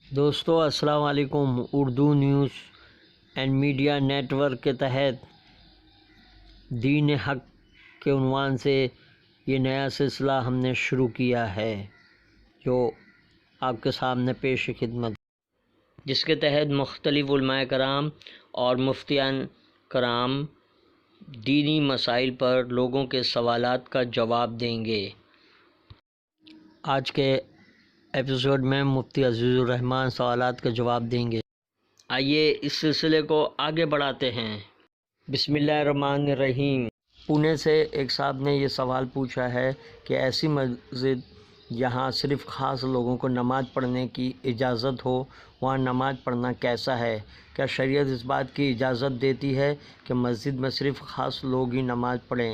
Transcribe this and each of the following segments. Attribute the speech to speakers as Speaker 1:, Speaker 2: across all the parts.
Speaker 1: دوستو السلام علیکم۔ Urdu news and media network کے تحت دین حق کے عنوان سے یہ نیا سلسلہ ہم نے شروع کیا ہے جو آپ کے سامنے پیش خدمت، جس کے تحت مختلف علماء کرام اور مفتیان کرام دینی مسائل پر لوگوں کے سوالات کا جواب دیں گے۔ آج کے ایپیسوڈ میں مفتی عزیز الرحمن سوالات کا جواب دیں گے۔ آئیے اس سلسلے کو آگے بڑھاتے ہیں۔ بسم اللہ الرحمن الرحیم۔ پونے سے ایک صاحب نے یہ سوال پوچھا ہے کہ ایسی مسجد جہاں صرف خاص لوگوں کو نماز پڑھنے کی اجازت ہو، وہاں نماز پڑھنا کیسا ہے؟ کیا شریعت اس بات کی اجازت دیتی ہے کہ مسجد میں صرف خاص لوگ ہی نماز پڑھیں؟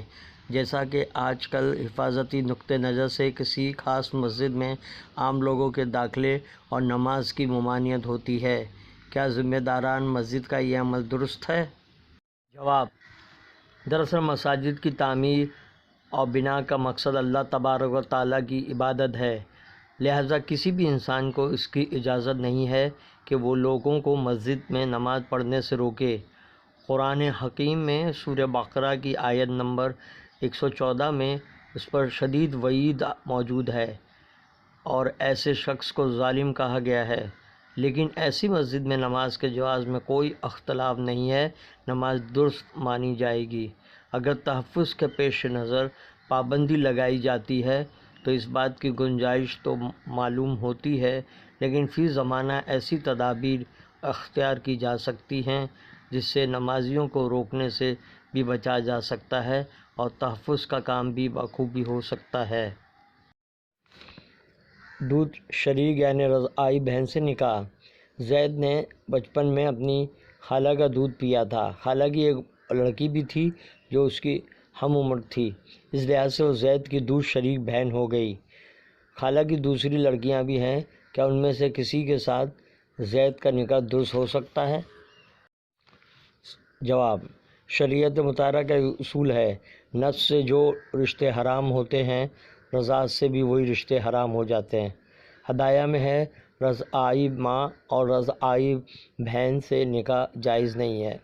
Speaker 1: جیسا کہ آج کل حفاظتی نقطہ نظر سے کسی خاص مسجد میں عام لوگوں کے داخلے اور نماز کی ممانعت ہوتی ہے، کیا ذمہ داران مسجد کا یہ عمل درست ہے؟ جواب: دراصل مساجد کی تعمیر اور بنا کا مقصد اللہ تبارک و تعالیٰ کی عبادت ہے، لہذا کسی بھی انسان کو اس کی اجازت نہیں ہے کہ وہ لوگوں کو مسجد میں نماز پڑھنے سے روکے۔ قرآن حکیم میں سورہ بقرہ کی آیت نمبر 114 میں اس پر شدید وعید موجود ہے اور ایسے شخص کو ظالم کہا گیا ہے، لیکن ایسی مسجد میں نماز کے جواز میں کوئی اختلاف نہیں ہے، نماز درست مانی جائے گی۔ اگر تحفظ کے پیش نظر پابندی لگائی جاتی ہے تو اس بات کی گنجائش تو معلوم ہوتی ہے، لیکن فی زمانہ ایسی تدابیر اختیار کی جا سکتی ہیں جس سے نمازیوں کو روکنے سے بھی بچا جا سکتا ہے اور تحفظ کا کام بھی بخوبی ہو سکتا ہے۔ دودھ شریک یعنی رضاعی بہن سے نکاح۔ زید نے بچپن میں اپنی خالہ کا دودھ پیا تھا۔ خالہ کی ایک لڑکی بھی تھی جو اس کی ہم عمر تھی، اس لحاظ سے وہ زید کی دودھ شریک بہن ہو گئی۔ خالہ کی دوسری لڑکیاں بھی ہیں، کیا ان میں سے کسی کے ساتھ زید کا نکاح درست ہو سکتا ہے؟ جواب: شریعت مطہرہ کا اصول ہے، نفس سے جو رشتے حرام ہوتے ہیں رضاعت سے بھی وہی رشتے حرام ہو جاتے ہیں۔ ہدایہ میں ہے رضاعی ماں اور رضاعی بہن سے نکاح جائز نہیں ہے،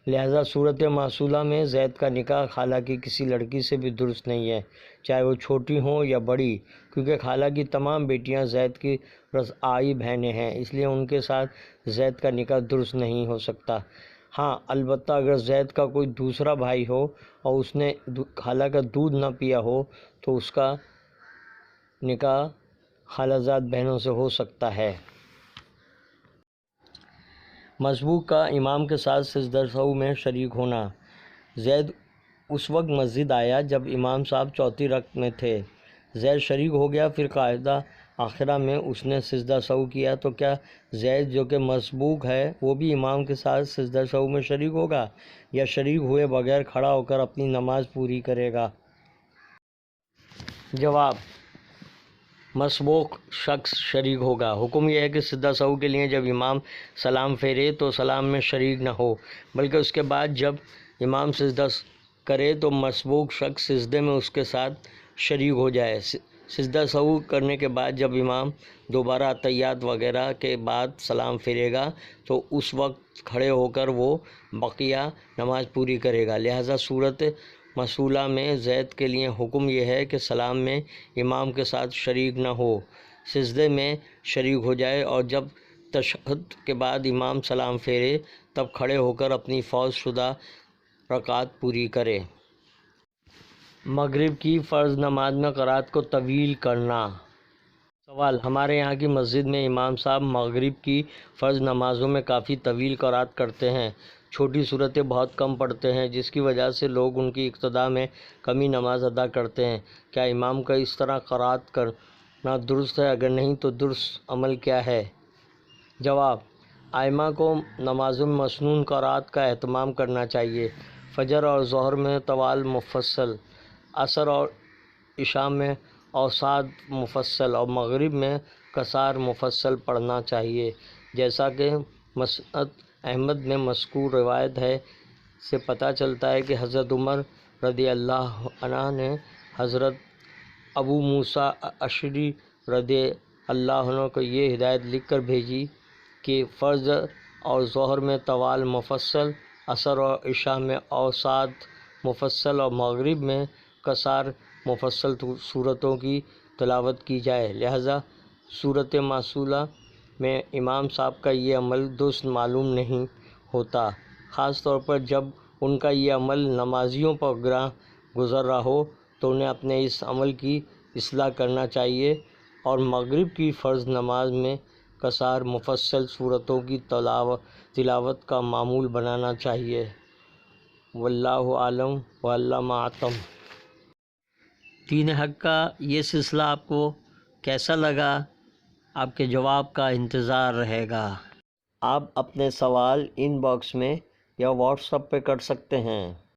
Speaker 1: لہذا صورت معصولہ میں زید کا نکاح خالہ کی کسی لڑکی سے بھی درست نہیں ہے، چاہے وہ چھوٹی ہوں یا بڑی، کیونکہ خالہ کی تمام بیٹیاں زید کی رضاعی بہنیں ہیں، اس لیے ان کے ساتھ زید کا نکاح درست نہیں ہو سکتا۔ ہاں، البتہ اگر زید کا کوئی دوسرا بھائی ہو اور اس نے خالہ کا دودھ نہ پیا ہو تو اس کا نکاح خالہ زاد بہنوں سے ہو سکتا ہے۔ مسبوق کا امام کے ساتھ سجدہ سہو میں شریک ہونا۔ زید اس وقت مسجد آیا جب امام صاحب چوتھی رکعت میں تھے۔ زید شریک ہو گیا، پھر قاعدہ آخرہ میں اس نے سجدہ سہو کیا، تو کیا زید جو کہ مسبوق ہے وہ بھی امام کے ساتھ سجدہ سہو میں شریک ہوگا یا شریک ہوئے بغیر کھڑا ہو کر اپنی نماز پوری کرے گا؟ جواب: مسبوق شخص شریک ہوگا۔ حکم یہ ہے کہ سجدہ سہو کے لیے جب امام سلام پھیرے تو سلام میں شریک نہ ہو، بلکہ اس کے بعد جب امام سجدہ کرے تو مسبوق شخص سجدے میں اس کے ساتھ شریک ہو جائے۔ سجدہ سہو کرنے کے بعد جب امام دوبارہ اتحیات وغیرہ کے بعد سلام پھیرے گا تو اس وقت کھڑے ہو کر وہ بقیہ نماز پوری کرے گا، لہذا صورت معصولہ میں زید کے لیے حکم یہ ہے کہ سلام میں امام کے ساتھ شریک نہ ہو، سجدے میں شریک ہو جائے اور جب تشہد کے بعد امام سلام پھیرے تب کھڑے ہو کر اپنی فوت شدہ رکعات پوری کرے۔ مغرب کی فرض نماز میں قرات کو طویل کرنا۔ سوال: ہمارے یہاں کی مسجد میں امام صاحب مغرب کی فرض نمازوں میں کافی طویل قرات کرتے ہیں، چھوٹی سورتیں بہت کم پڑھتے ہیں، جس کی وجہ سے لوگ ان کی اقتداء میں کمی نماز ادا کرتے ہیں، کیا امام کا اس طرح قرات کرنا درست ہے؟ اگر نہیں تو درست عمل کیا ہے؟ جواب: ائمہ کو نمازوں میں مسنون قرات کا اہتمام کرنا چاہیے۔ فجر اور ظہر میں طوال مفصل، عصر اور عشاء میں اوساط مفصل اور مغرب میں قصار مفصل پڑھنا چاہیے، جیسا کہ مسند احمد میں مذکور روایت ہے سے پتہ چلتا ہے کہ حضرت عمر رضی اللہ عنہ نے حضرت ابو موسیٰ اشعری رضی
Speaker 2: اللہ عنہ کو یہ ہدایت لکھ کر بھیجی کہ فرض اور ظہر میں طوال مفصل، عصر اور عشاء میں اوساط مفصل اور مغرب میں قصار مفصل صورتوں کی تلاوت کی جائے۔ لہذا صورت معصولہ میں امام صاحب کا یہ عمل درست معلوم نہیں ہوتا، خاص طور پر جب ان کا یہ عمل نمازیوں پر گراں گزر رہا ہو تو انہیں اپنے اس عمل کی اصلاح کرنا چاہیے اور مغرب کی فرض نماز میں قصار مفصل صورتوں کی تلاوت کا معمول بنانا چاہیے۔ واللہ عالم وعلم اعتم۔
Speaker 1: دین حق کا یہ سلسلہ آپ کو کیسا لگا؟ آپ کے جواب کا انتظار رہے گا۔
Speaker 2: آپ اپنے سوال ان باکس میں یا واٹس ایپ پہ کر سکتے ہیں۔